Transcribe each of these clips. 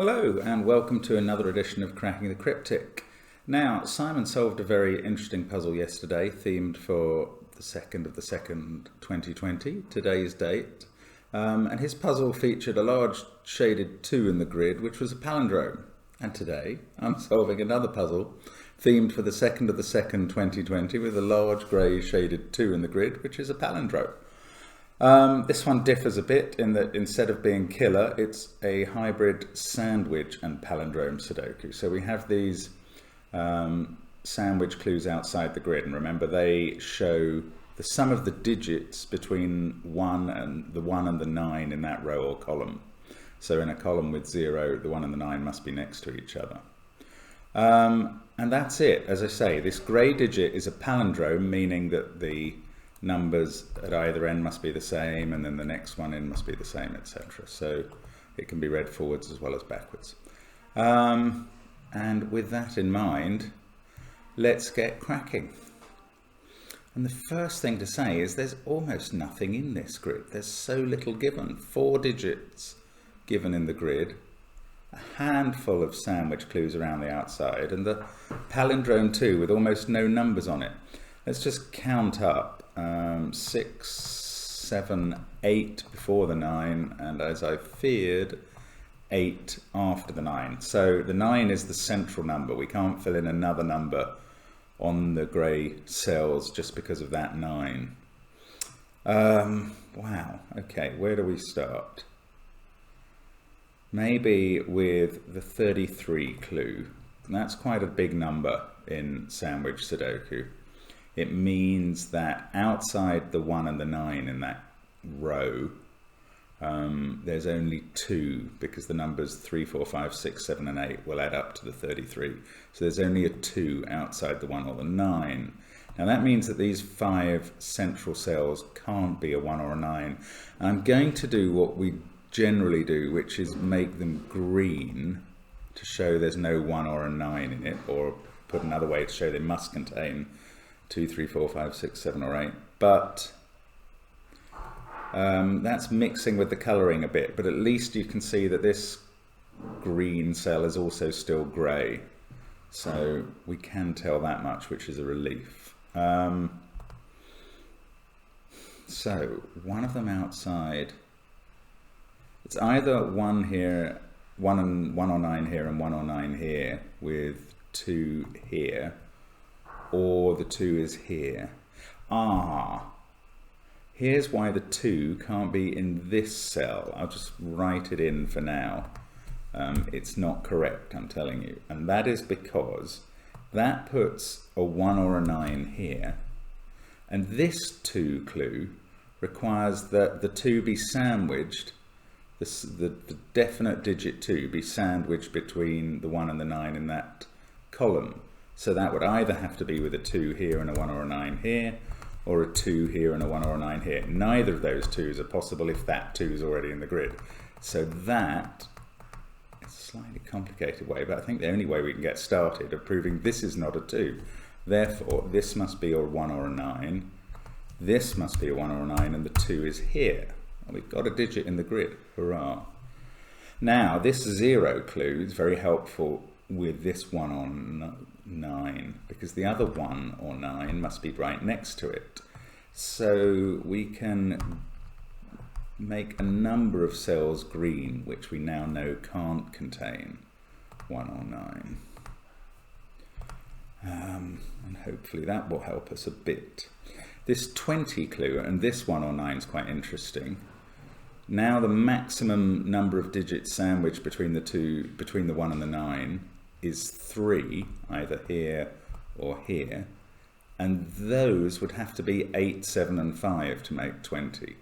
Hello and welcome to another edition of Cracking the Cryptic. Now, Simon solved a very interesting puzzle yesterday, themed for the 2nd of the 2nd, 2020, today's date. And his puzzle featured a large shaded 2 in the grid, which was a palindrome. And today, I'm solving another puzzle, themed for the 2nd of the 2nd, 2020, with a large grey shaded 2 in the grid, which is a palindrome. This one differs a bit in that instead of being killer, it's a hybrid sandwich and palindrome Sudoku. So we have these sandwich clues outside the grid, and remember they show the sum of the digits between the 1 and the 9 in that row or column. So in a column with 0, the 1 and the 9 must be next to each other. And that's it. As I say, this grey digit is a palindrome, meaning that the numbers at either end must be the same, and then the next one in must be the same, etc. So it can be read forwards as well as backwards. And with that in mind, let's get cracking. And the first thing to say is there's almost nothing in this grid. There's so little given. 4 digits given in the grid, a handful of sandwich clues around the outside, and the palindrome 2 with almost no numbers on it. Let's just count up. 6, 7, 8 before the 9, and as I feared, 8 after the 9. So the 9 is the central number. We can't fill in another number on the grey cells just because of that 9. Wow, okay, where do we start? Maybe with the 33 clue. That's quite a big number in sandwich Sudoku. It means that outside the 1 and the 9 in that row, there's only 2, because the numbers 3, 4, 5, 6, 7 and 8 will add up to the 33. So there's only a 2 outside the 1 or the 9. Now that means that these 5 central cells can't be a 1 or a 9. And I'm going to do what we generally do, which is make them green to show there's no 1 or a 9 in it, or put another way to show they must contain 2, 3, 4, 5, 6, 7 or 8, but that's mixing with the colouring a bit, but at least you can see that this green cell is also still grey, so we can tell that much, which is a relief. So one of them outside, it's either 1 here, 1 or 9 here and 1 or 9 here with 2 here, or the 2 is here. Here's why the 2 can't be in this cell. I'll just write it in for now. It's not correct, I'm telling you. And that is because that puts a 1 or a 9 here. And this 2 clue requires that the 2 be sandwiched, the definite digit 2 be sandwiched between the 1 and the 9 in that column. So that would either have to be with a 2 here and a 1 or a 9 here, or a 2 here and a 1 or a 9 here. Neither of those 2s are possible if that 2 is already in the grid. So that is a slightly complicated way, but I think the only way we can get started of proving this is not a 2. Therefore, this must be a 1 or a 9, this must be a 1 or a 9, and the 2 is here. And we've got a digit in the grid. Hurrah. Now, this 0 clue is very helpful with this 1 or 9, because the other 1 or 9 must be right next to it. So we can make a number of cells green, which we now know can't contain 1 or 9. And hopefully that will help us a bit. This 20 clue and this 1 or 9 is quite interesting. Now the maximum number of digits sandwiched between the 1 and the 9 is 3, either here or here, and those would have to be 8, 7 and 5 to make 20.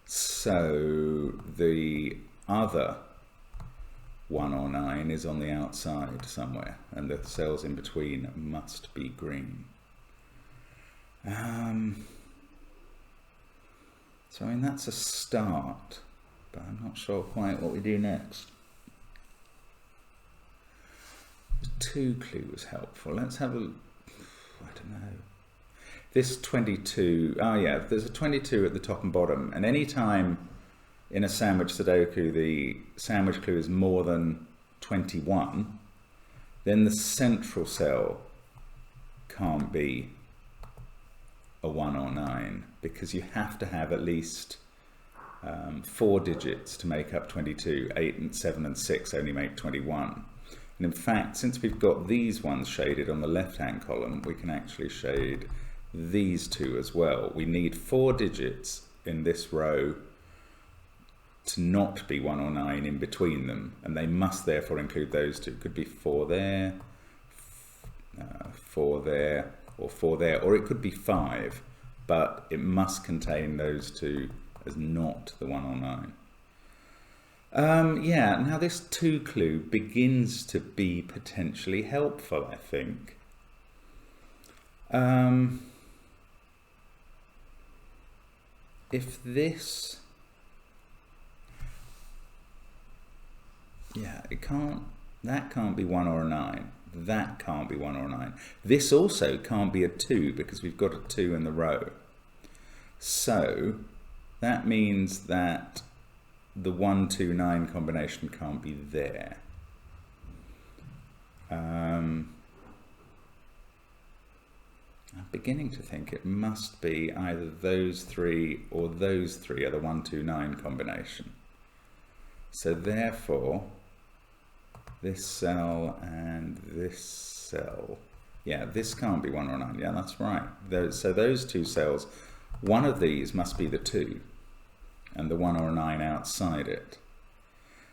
So the other 1 or 9 is on the outside somewhere, and the cells in between must be green. So I mean that's a start, but I'm not sure quite what we do next. The 2 clue was helpful. Let's have a, I don't know. This 22, oh yeah, there's a 22 at the top and bottom, and any time in a sandwich Sudoku the sandwich clue is more than 21, then the central cell can't be a 1 or 9, because you have to have at least 4 digits to make up 22. 8 and 7 and 6 only make 21. And in fact, since we've got these ones shaded on the left-hand column, we can actually shade these two as well. We need 4 digits in this row to not be 1 or 9 in between them, and they must therefore include those two. Could be 4 there, 4 there, or 4 there, or it could be 5, but it must contain those two as not the 1 or 9. Yeah, now this 2 clue begins to be potentially helpful, I think. If this, yeah, that can't be 1 or a 9. That can't be 1 or a 9. This also can't be a 2 because we've got a 2 in the row. So that means that the 1, 2, 9 combination can't be there. I'm beginning to think it must be either those 3 or those 3 are the 1, 2, 9 combination. So therefore, this cell and this cell, yeah, this can't be 1 or 9. Yeah, that's right. So those 2 cells, one of these must be the 2 and the 1 or a 9 outside it.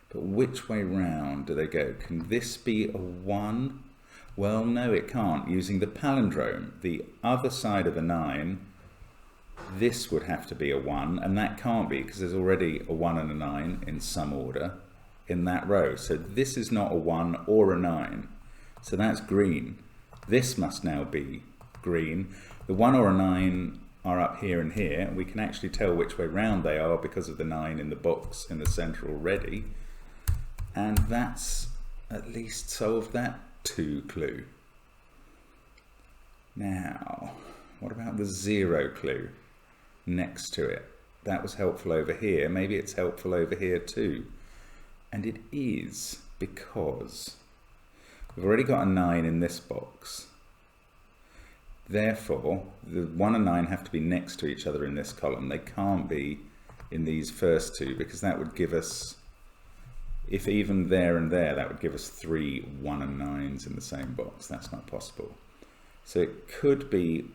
But which way round do they go? Can this be a 1? Well, no, it can't. Using the palindrome, the other side of a 9, this would have to be a 1, and that can't be because there's already a 1 and a 9 in some order in that row. So this is not a 1 or a 9. So that's green. This must now be green. The 1 or a 9 are up here and here. We can actually tell which way round they are because of the 9 in the box in the center already. And that's at least solved that 2 clue. Now, what about the 0 clue next to it? That was helpful over here. Maybe it's helpful over here too. And it is because we've already got a 9 in this box. Therefore, the 1 and 9 have to be next to each other in this column. They can't be in these first 2 because that would give us, if even there and there, that would give us 3 1 and 9s in the same box. That's not possible. So it could be,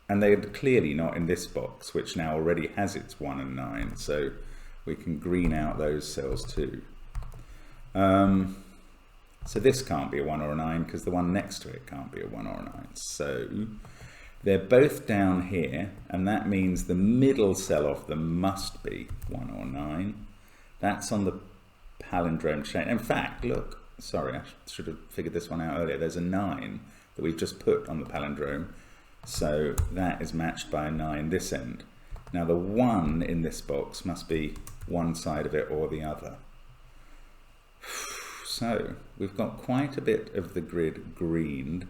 and they're clearly not in this box, which now already has its 1 and 9. So we can green out those cells too. So this can't be a 1 or a 9 because the one next to it can't be a 1 or a 9. So they're both down here, and that means the middle cell of them must be 1 or 9. That's on the palindrome chain. In fact, look, sorry, I should have figured this one out earlier. There's a 9 that we've just put on the palindrome. So that is matched by a 9 this end. Now the 1 in this box must be one side of it or the other. So we've got quite a bit of the grid greened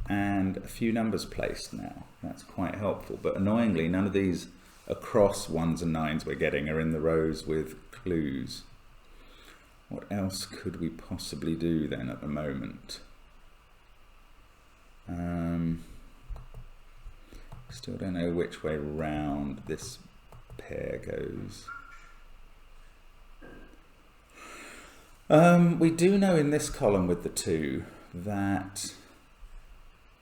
and a few numbers placed now. That's quite helpful, but annoyingly none of these across 1s and 9s we're getting are in the rows with clues. What else could we possibly do then at the moment? Still don't know which way round this pair goes. We do know in this column with the 2 that,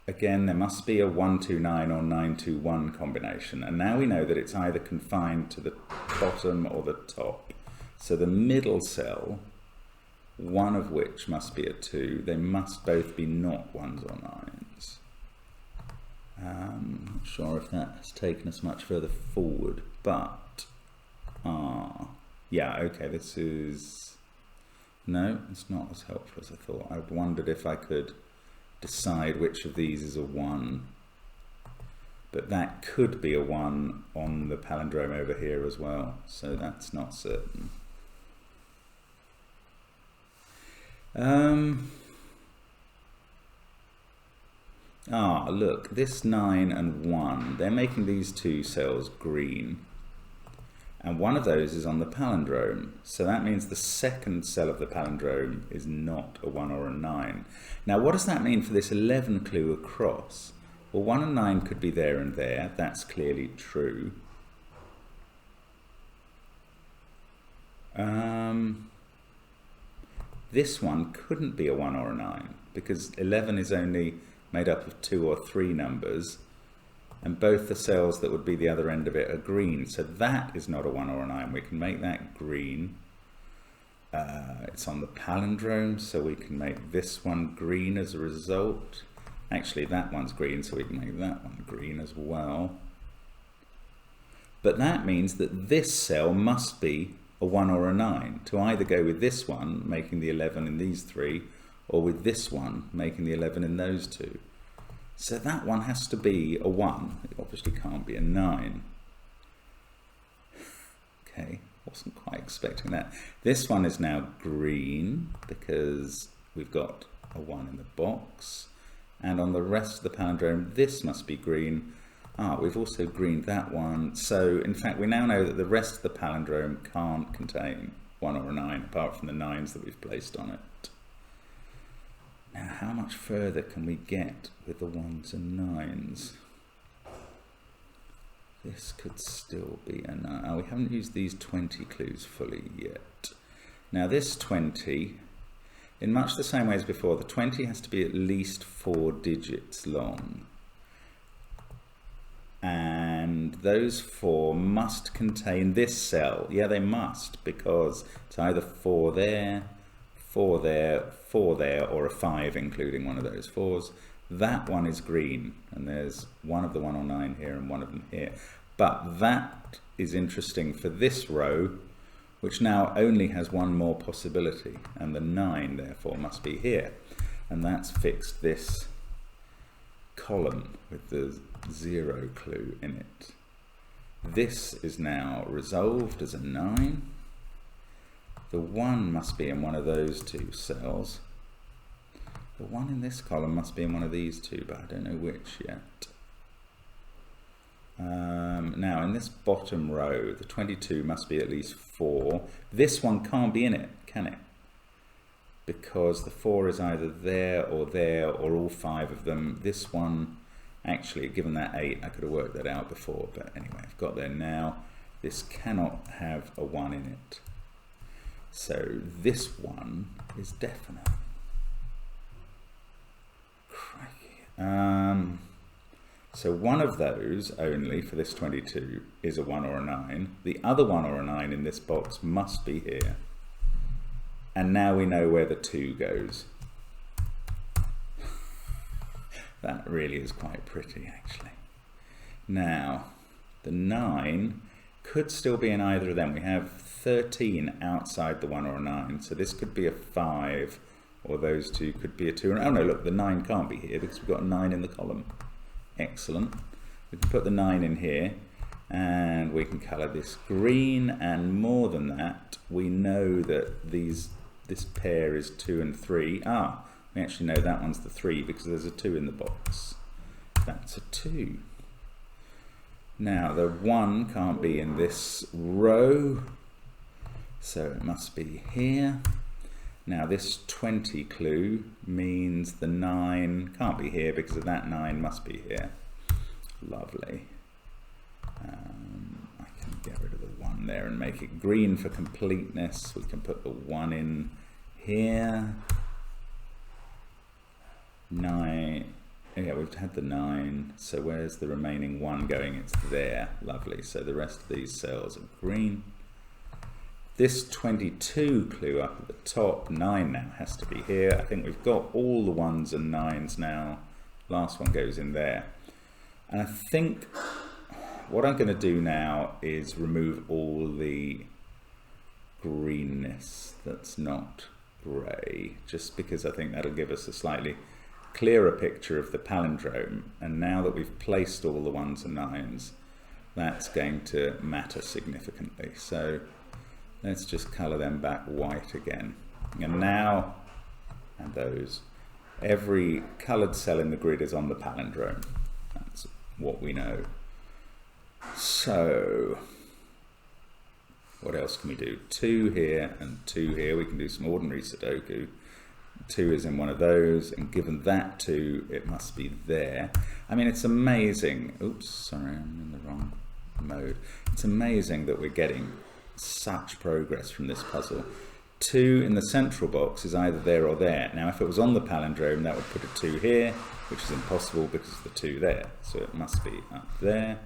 again, there must be a 1, 2, 9 or 9, 2, 1 combination. And now we know that it's either confined to the bottom or the top. So the middle cell, one of which must be a 2. They must both be not 1s or 9s. Not sure if that has taken us much further forward, but yeah, okay, this is, no, it's not as helpful as I thought. I wondered if I could decide which of these is a 1, but that could be a 1 on the palindrome over here as well, so that's not certain. Look, this 9 and 1, they're making these 2 cells green. and one of those is on the palindrome. So that means the second cell of the palindrome is not a 1 or a 9. Now what does that mean for this 11 clue across? Well, 1 and 9 could be there and there. That's clearly true. This one couldn't be a 1 or a 9 because 11 is only made up of 2 or 3 numbers, and both the cells that would be the other end of it are green, so that is not a 1 or a 9. We can make that green. It's on the palindrome, so we can make this one green as a result. Actually, that one's green, so we can make that one green as well. But that means that this cell must be a 1 or a 9, to either go with this one, making the 11 in these 3, or with this one, making the 11 in those 2. So that one has to be a 1. It obviously can't be a 9. Okay, wasn't quite expecting that. This one is now green because we've got a 1 in the box. And on the rest of the palindrome, this must be green. We've also greened that one. So in fact, we now know that the rest of the palindrome can't contain 1 or a 9, apart from the 9s that we've placed on it. Now, how much further can we get with the 1s and 9s? This could still be a 9. We haven't used these 20 clues fully yet. Now this 20, in much the same way as before, the 20 has to be at least 4 digits long. And those 4 must contain this cell. Yeah, they must, because it's either 4 there, 4 there, 4 there, or a 5 including one of those 4s. That one is green, and there's one of the 1 or 9 here and one of them here. But that is interesting for this row, which now only has one more possibility, and the 9 therefore must be here. And that's fixed this column with the 0 clue in it. This is now resolved as a 9. The 1 must be in one of those 2 cells. The 1 in this column must be in one of these 2, but I don't know which yet. Now in this bottom row, the 22 must be at least 4. This one can't be in it, can it? Because the 4 is either there, or all 5 of them. This one, actually, given that 8, I could have worked that out before, but anyway, I've got there now. This cannot have a 1 in it. So this one is definite. Crikey. So one of those only for this 22 is a 1 or a 9. The other 1 or a 9 in this box must be here. And now we know where the 2 goes. That really is quite pretty, actually. Now, the 9 could still be in either of them. We have 13 outside the 1 or a 9, so this could be a 5, or those 2 could be a 2. Oh no, look, the 9 can't be here because we've got a 9 in the column. Excellent. We can put the 9 in here, and we can colour this green, and more than that, we know that this pair is 2 and 3. We actually know that one's the 3 because there's a 2 in the box. That's a 2. Now the 1 can't be in this row, so it must be here. Now this 20 clue means the 9 can't be here because of that 9 must be here. Lovely. I can get rid of the 1 there and make it green for completeness. We can put the 1 in here. 9. Yeah, we've had the 9. So where's the remaining 1 going? It's there. Lovely. So the rest of these cells are green. This 22 clue up at the top, 9 now has to be here. I think we've got all the 1s and 9s now. Last one goes in there. And I think what I'm going to do now is remove all the greenness that's not grey, just because I think that'll give us a slightly clearer picture of the palindrome. And now that we've placed all the 1s and 9s, that's going to matter significantly. So let's just colour them back white again. And now, and those, every coloured cell in the grid is on the palindrome. That's what we know. So What else can we do? 2 here and 2 here. We can do some ordinary Sudoku. 2 is in one of those, and given that 2, it must be there. I mean, it's amazing. Oops, sorry, I'm in the wrong mode. It's amazing that we're getting such progress from this puzzle. 2 in the central box is either there or there. Now, if it was on the palindrome, that would put a 2 here, which is impossible because of the 2 there. So it must be up there.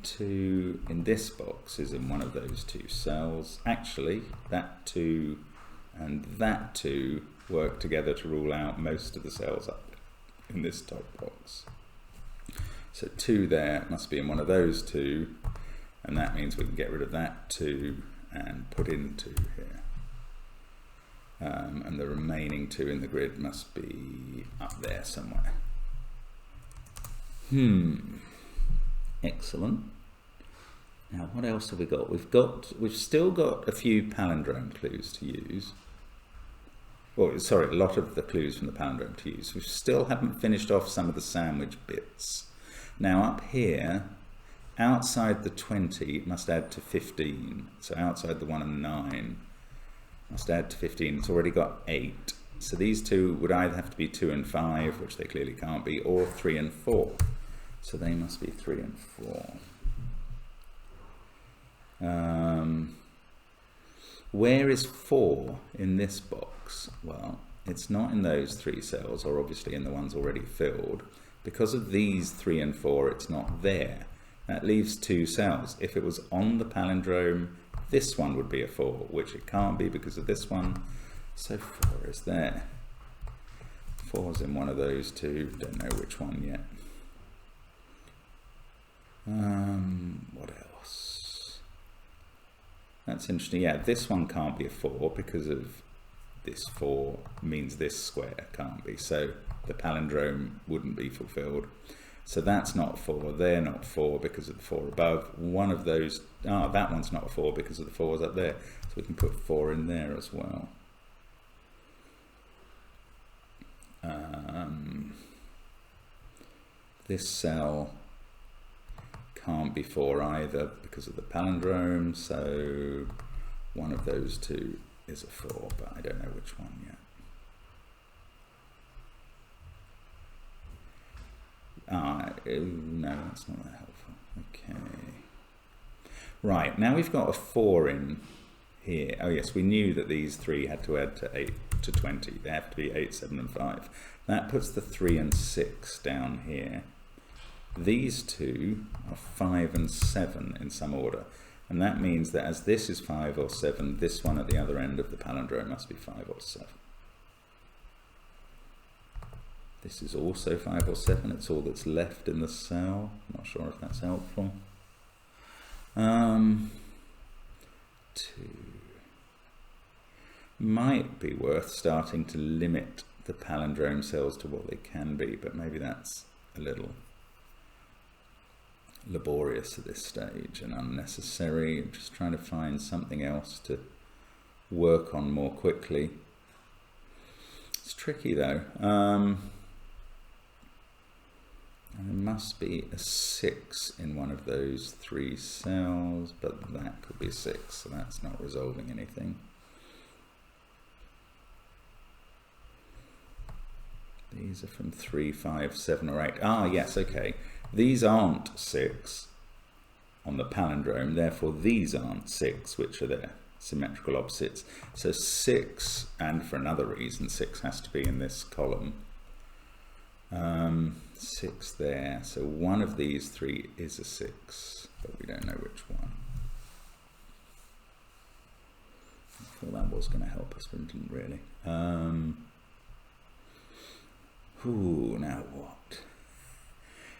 2 in this box is in one of those 2 cells. Actually, that 2 and that 2 work together to rule out most of the cells up in this top box. So 2 there must be in one of those 2, and that means we can get rid of that 2 and put in 2 here. And the remaining 2 in the grid must be up there somewhere. Excellent. Now, what else have we got? We've still got a few palindrome clues to use. Well, sorry, a lot of the clues from the palindrome to use. We still haven't finished off some of the sandwich bits. Now, up here, outside the 20, it must add to 15. So outside the 1 and 9, must add to 15. It's already got 8. So these 2 would either have to be 2 and 5, which they clearly can't be, or 3 and 4. So they must be 3 and 4. Where is 4 in this box? Well, it's not in those 3 cells, or obviously in the ones already filled. Because of these 3 and 4, it's not there. That leaves 2 cells. If it was on the palindrome, this one would be a 4, which it can't be because of this one. So 4 is there. 4's in one of those 2. Don't know which one yet. What else? That's interesting. Yeah, this one can't be a 4 because of this 4 means this square can't be. So the palindrome wouldn't be fulfilled. So that's not 4. They're not 4 because of the 4 above. One of those, that one's not 4 because of the 4's up there. So we can put 4 in there as well. This cell can't be 4 either because of the palindrome, so one of those 2 is a 4, but I don't know which one yet. No, that's not that helpful. Okay. Right, now we've got a 4 in here. Oh yes, we knew that these 3 had to add to 8 to 20. They have to be 8, 7 and 5. That puts the 3 and 6 down here. These 2 are 5 and 7 in some order, and that means that as this is 5 or 7, this one at the other end of the palindrome must be 5 or 7. This is also 5 or 7. It's all that's left in the cell. I'm not sure if that's helpful. 2 might be worth starting to limit the palindrome cells to what they can be, but maybe that's a little laborious at this stage and unnecessary. I'm just trying to find something else to work on more quickly. It's tricky though. There must be a 6 in one of those 3 cells, but that could be a 6, so that's not resolving anything. These are from 3, 5, 7 or 8. Ah, yes, okay. These aren't 6 on the palindrome, therefore these aren't 6, which are their symmetrical opposites. So 6, and for another reason, 6 has to be in this column. 6 there, so one of these 3 is a 6, but we don't know which one. I thought that was going to help us, but it didn't really. Now what?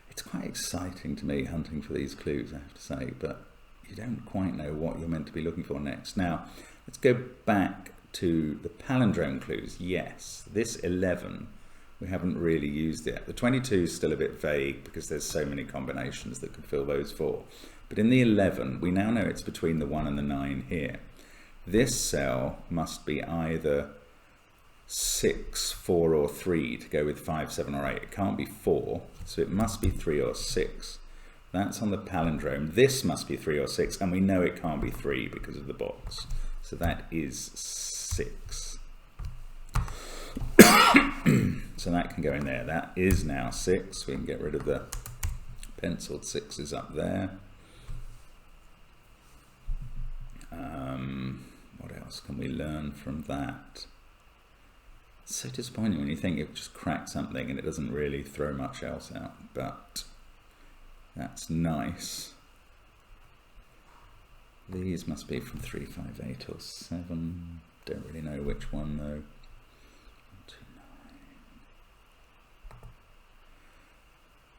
It's quite exciting to me hunting for these clues, I have to say, but you don't quite know what you're meant to be looking for next. Now, let's go back to the palindrome clues. Yes, this 11, we haven't really used yet. The 22 is still a bit vague because there's so many combinations that could fill those 4. But in the 11, we now know it's between the 1 and the 9 here. This cell must be either 6, 4 or 3 to go with 5, 7 or 8. It can't be 4, so it must be 3 or 6. That's on the palindrome. This must be 3 or 6, and we know it can't be 3 because of the box. So that is 6. So that can go in there. That is now 6. We can get rid of the penciled 6s up there. What else can we learn from that? It's so disappointing when you think you've just cracked something and it doesn't really throw much else out, but that's nice. These must be from 3, 5, 8 or 7. Don't really know which one though. 1, 2,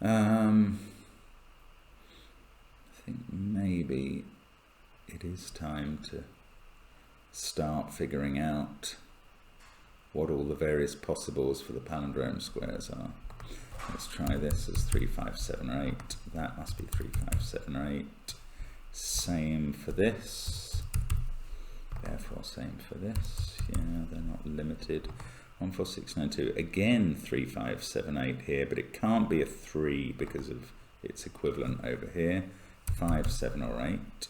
9. I think maybe it is time to start figuring out what all the various possibles for the palindrome squares are. Let's try this as 3, 5, 7 or 8. That must be 3, 5, 7 or 8. Same for this. Therefore, same for this. Yeah, they're not limited. 1, 4, 6, 9, 2. Again, 3, 5, 7, 8 here, but it can't be a 3 because of its equivalent over here. 5, 7 or 8.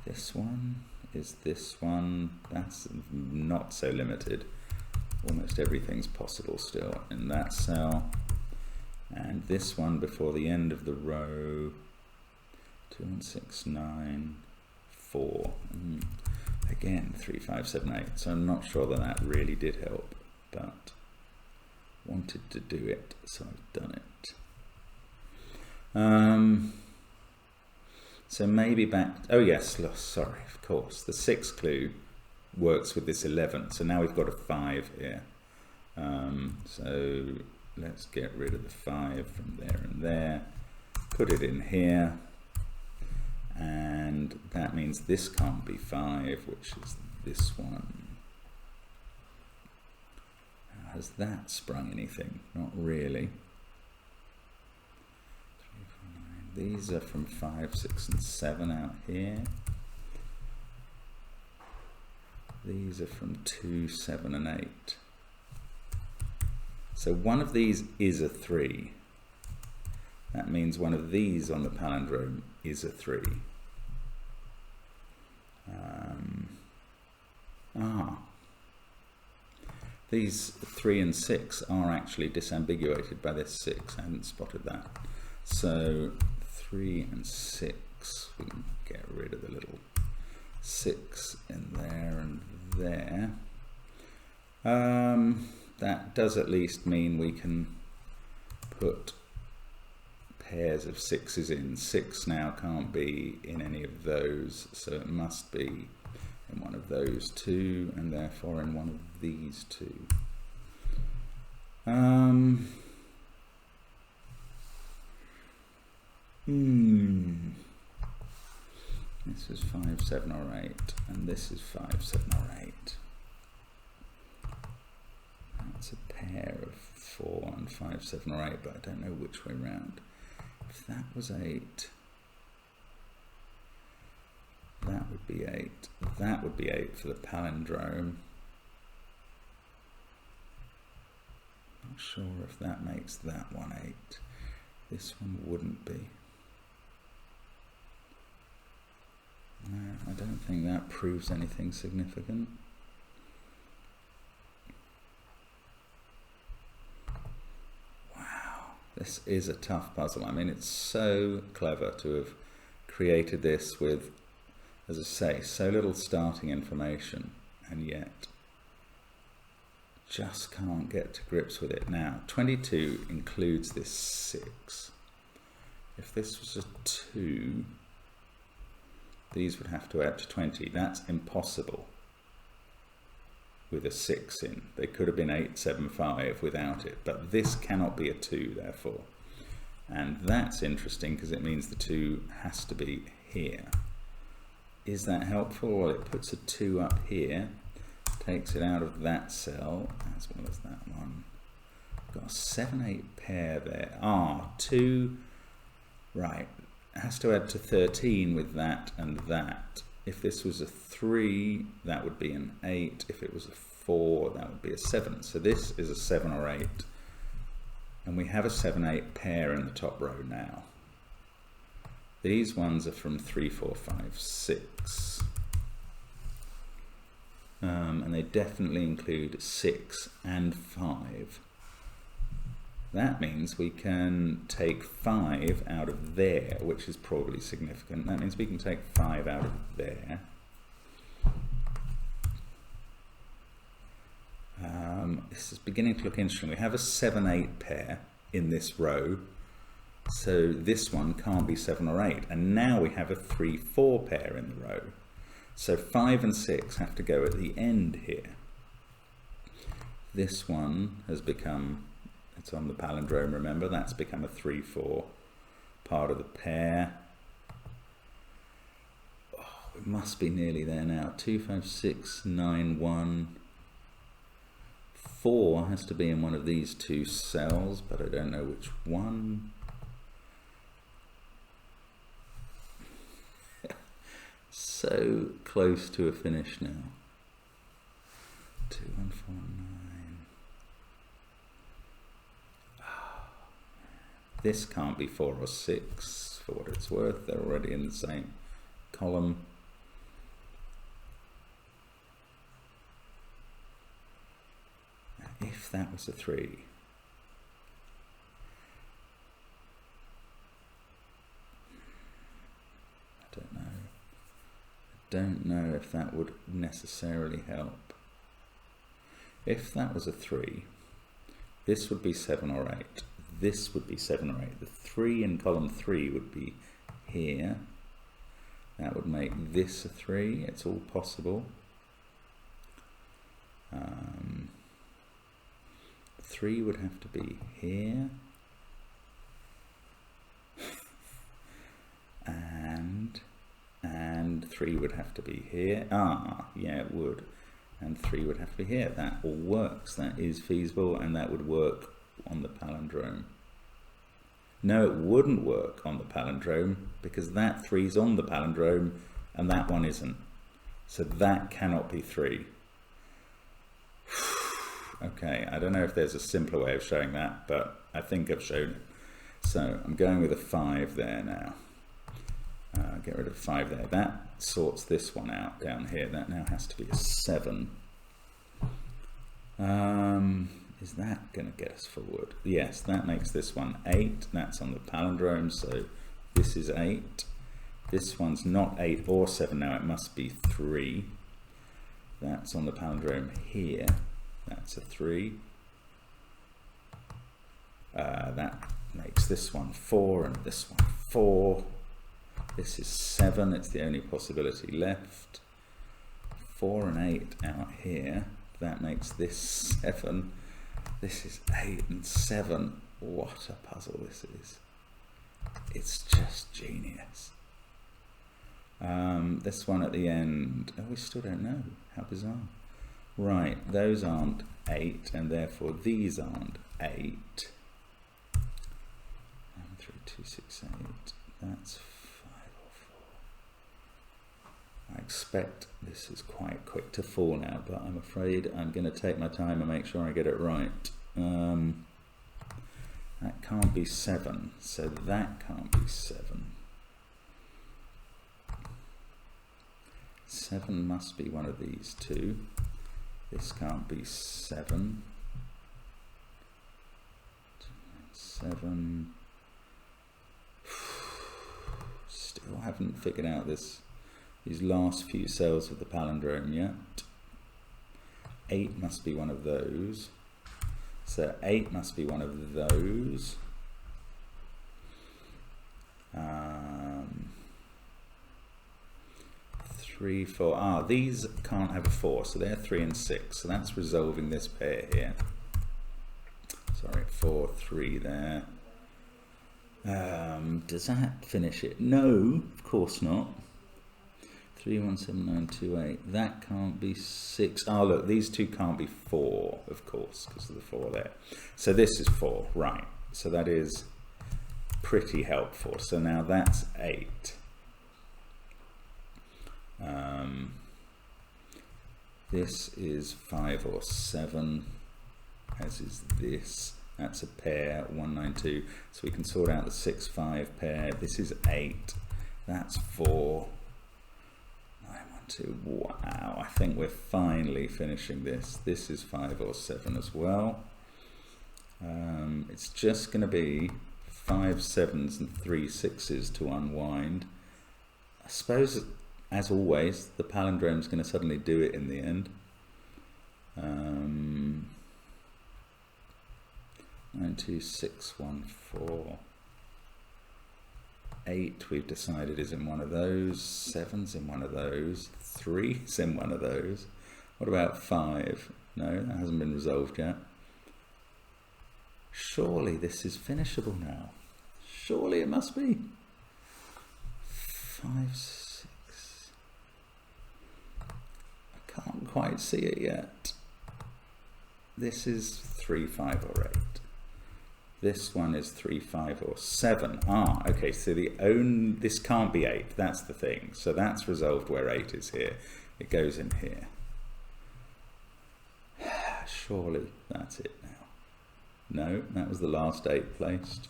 This one is this one. That's not so limited. Almost everything's possible still in that cell. And this one before the end of the row. 2, 1, 6, 9, 4. Again, 3, 5, 7, 8. So I'm not sure that that really did help, but wanted to do it, so I've done it. So maybe back, oh yes, sorry, of course, the 6 clue works with this 11, so now we've got a 5 here. So let's get rid of the 5 from there and there, put it in here, and that means this can't be 5, which is this one. Now, has that sprung anything? Not really. These are from 5, 6 and 7 out here. These are from 2, 7 and 8. So one of these is a 3. That means one of these on the palindrome is a 3. These 3 and 6 are actually disambiguated by this 6. I hadn't spotted that. So 3 and 6, we can get rid of the little 6 in there and there. That does at least mean we can put pairs of 6s in. 6 now can't be in any of those, so it must be in one of those two, and therefore in one of these two. This is 5, 7 or 8, and this is 5, 7 or 8. That's a pair of 4 and 5, 7 or 8, but I don't know which way round. If that was 8, that would be 8. That would be 8 for the palindrome. Not sure if that makes that one 8. This one wouldn't be. No, I don't think that proves anything significant. Wow, this is a tough puzzle. I mean, it's so clever to have created this with, as I say, so little starting information, and yet just can't get to grips with it. Now, 22 includes this 6. If this was a 2, these would have to add to 20. That's impossible with a 6 in. They could have been 8, 7, 5 without it, but this cannot be a 2, therefore. And that's interesting because it means the 2 has to be here. Is that helpful? Well, it puts a 2 up here, takes it out of that cell, as well as that one. Got a 7, 8 pair there. 2, right. Has to add to 13 with that and that. If this was a 3, that would be an 8. If it was a 4, that would be a 7. So this is a 7 or 8. and we have a 7-8 pair in the top row now. These ones are from 3, 4, 5, 6. And they definitely include 6 and 5. That means we can take 5 out of there, which is probably significant. That means we can take 5 out of there. This is beginning to look interesting. We have a 7-8 pair in this row, so this one can't be 7 or 8. And now we have a 3-4 pair in the row. So 5 and 6 have to go at the end here. This one has become, it's on the palindrome, remember, that's become a 3-4 part of the pair. Oh, we must be nearly there now. 2, 5, 6, 9, 1. 4 has to be in one of these two cells, but I don't know which one. So close to a finish now. 2, 1, 4, 9. Oh, this can't be 4 or 6 for what it's worth. They're already in the same column. If that was a 3. I don't know. Don't know if that would necessarily help. If that was a 3, this would be 7 or 8. This would be 7 or 8. The 3 in column 3 would be here. That would make this a 3. It's all possible. 3 would have to be here. And 3 would have to be here. Ah, yeah, it would. And 3 would have to be here. That all works. That is feasible, and that would work on the palindrome. No, it wouldn't work on the palindrome because that 3's on the palindrome and that one isn't. So that cannot be 3. Okay, I don't know if there's a simpler way of showing that, but I think I've shown it. So I'm going with a 5 there now. Get rid of 5 there. That sorts this one out down here. That now has to be a 7. Is that going to get us forward? Yes, that makes this one 8. That's on the palindrome, so this is 8. This one's not 8 or 7 now, it must be 3. That's on the palindrome here. That's a 3. That makes this one 4 and this one 4. This is 7, it's the only possibility left. 4 and 8 out here. That makes this 7. This is 8 and 7. What a puzzle this is. It's just genius. This one at the end, oh, we still don't know. How bizarre. Right, those aren't 8, and therefore these aren't 8. 1, 3, 2, 6, 8. That's 5 or 4. I expect this is quite quick to fall now, but I'm afraid I'm going to take my time and make sure I get it right. That can't be 7, so that can't be 7. 7 must be one of these two. This can't be 7. 7. Still haven't figured out these last few cells of the palindrome yet. 8 must be one of those. So 8 must be one of those. 3, 4. These can't have a 4, so they're 3 and 6. So that's resolving this pair here. Sorry, 4, 3 there. Does that finish it? No, of course not. 3, 1, 7, 9, 2, 8. That can't be 6. Oh, look, these two can't be 4, of course, because of the 4 there. So this is 4, right. So that is pretty helpful. So now that's 8. This is 5 or 7, as is this. That's a pair, 192. So we can sort out the 6, 5 pair. This is 8. That's 4. 9, 1, 2. Wow, I think we're finally finishing this. This is 5 or 7 as well. It's just going to be 5 7s and 3 6s to unwind. I suppose, as always, the palindrome is going to suddenly do it in the end. 9 2 6 1 4. 8 we've decided is in one of those. 7's in one of those. 3's in one of those. What about 5? No, that hasn't been resolved yet. Surely this is finishable now. Surely it must be. 5 6. I can't quite see it yet. This is 3 5 or 8. This one is 3 5 or 7. Ah, okay, so this can't be 8. That's the thing. So that's resolved where 8 is here. It goes in here. Surely that's it now. No, that was the last 8 placed.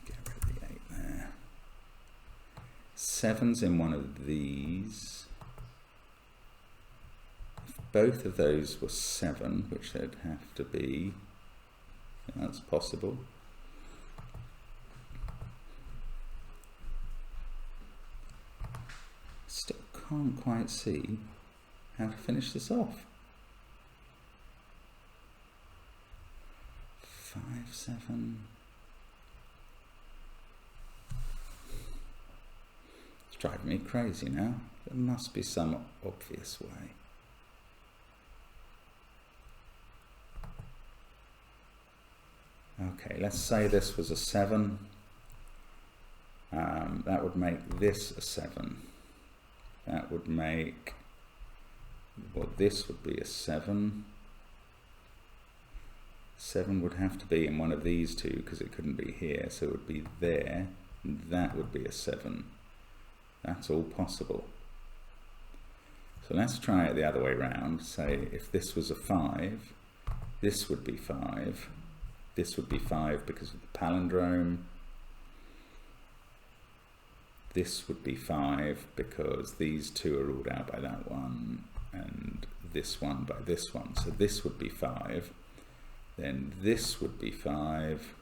Get rid of the 8 there. 7's in one of these. If both of those were 7, which they'd have to be, that's possible. Still can't quite see how to finish this off. 5 7. It's driving me crazy now. There must be some obvious way. Okay, let's say this was a 7. That would make this a 7. That would make, well, this would be a 7. 7 would have to be in one of these two because it couldn't be here, so it would be there, and that would be a 7. That's all possible. So let's try it the other way around. Say if this was a 5, this would be 5. This would be 5 because of the palindrome. This would be 5 because these two are ruled out by that one, and this one by this one. So this would be 5. Then this would be 5.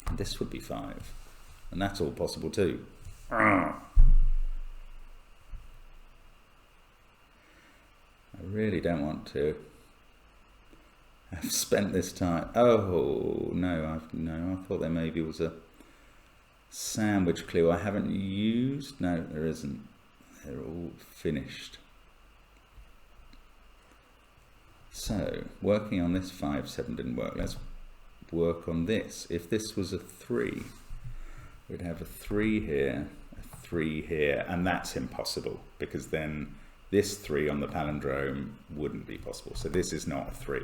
And this would be 5. And that's all possible too. I really don't want to. I've spent this time. Oh no! I thought there maybe was a sandwich clue I haven't used. No, there isn't. They're all finished. So working on this 5 7 didn't work. Let's work on this. If this was a 3, we'd have a 3 here, a 3 here, and that's impossible because then this 3 on the palindrome wouldn't be possible. So this is not a 3.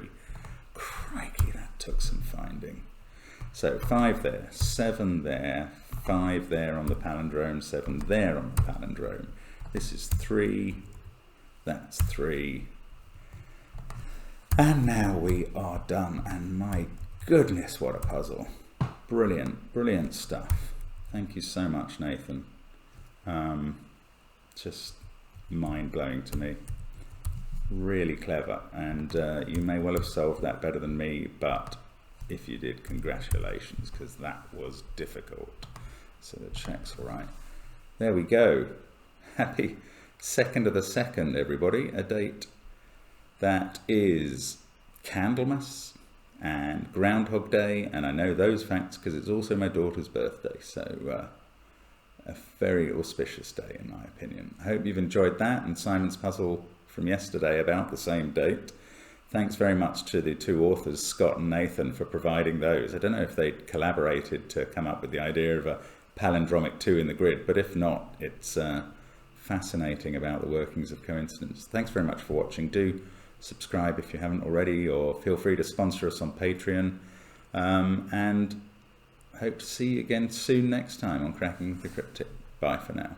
Crikey, that took some finding. So 5 there, 7 there, 5 there on the palindrome, 7 there on the palindrome. This is 3, that's 3. And now we are done. And my goodness, what a puzzle. Brilliant, brilliant stuff. Thank you so much, Nathan. Just mind-blowing to me. Really clever, and you may well have solved that better than me, but if you did, congratulations, because that was difficult. So the check's all right. There we go. Happy 2nd of the 2nd, everybody. A date that is Candlemas and Groundhog Day, and I know those facts because it's also my daughter's birthday, so a very auspicious day in my opinion. I hope you've enjoyed that and Simon's puzzle from yesterday about the same date. Thanks very much to the two authors, Scott and Nathan, for providing those. I don't know if they collaborated to come up with the idea of a palindromic 2 in the grid, but if not, it's fascinating about the workings of coincidence. Thanks very much for watching. Do subscribe if you haven't already, or feel free to sponsor us on Patreon, and hope to see you again soon next time on Cracking the Cryptic. Bye for now.